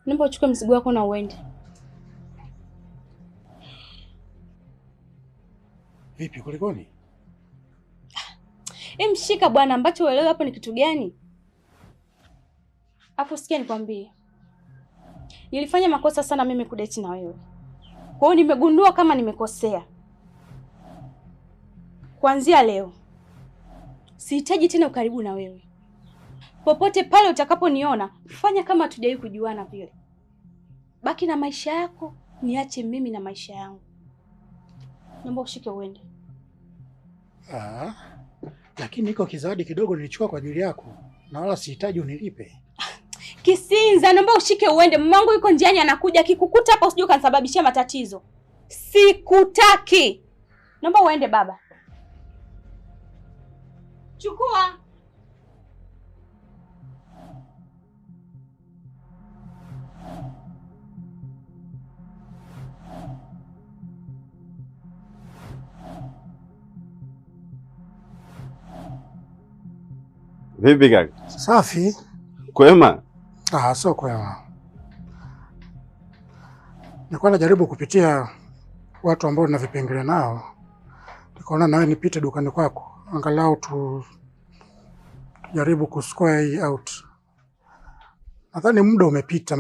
Naomba uchukue mzigo wako na uende. Vipi kulikoni? Mshika bwana, ambacho uelewe hapo ni kitu gani? Afu sikia nikwambie. Nilifanya makosa sana mimi kudate na wewe. Kwa hiyo nimegundua kama nimekosea. Kuanzia leo sihitaji tena ukaribu na wewe. Popote pale utakaponiona, fanya kama hatujawahi kujuana vile. Baki na maisha yako, niache mimi na maisha yangu. Naomba ushike uende. Lakini iko kizawadi kidogo nilichukua kwa ajili yako na wala sihitaji unilipe. Kisinza, naomba ushike uende. Mamangu yuko njiani anakuja, akikukuta hapa usije ukanisababishia matatizo. Sikutaki. Naomba uende baba. Chukua. Vipi kaka? Safi. Kwema? Sio kwema. Nilikuwa najaribu kupitia watu ambao nina vipengele nao. Nikaona nawe nipite dukani kwako. Angalau tujaribu kusquare hii out. Nadhani muda umepita.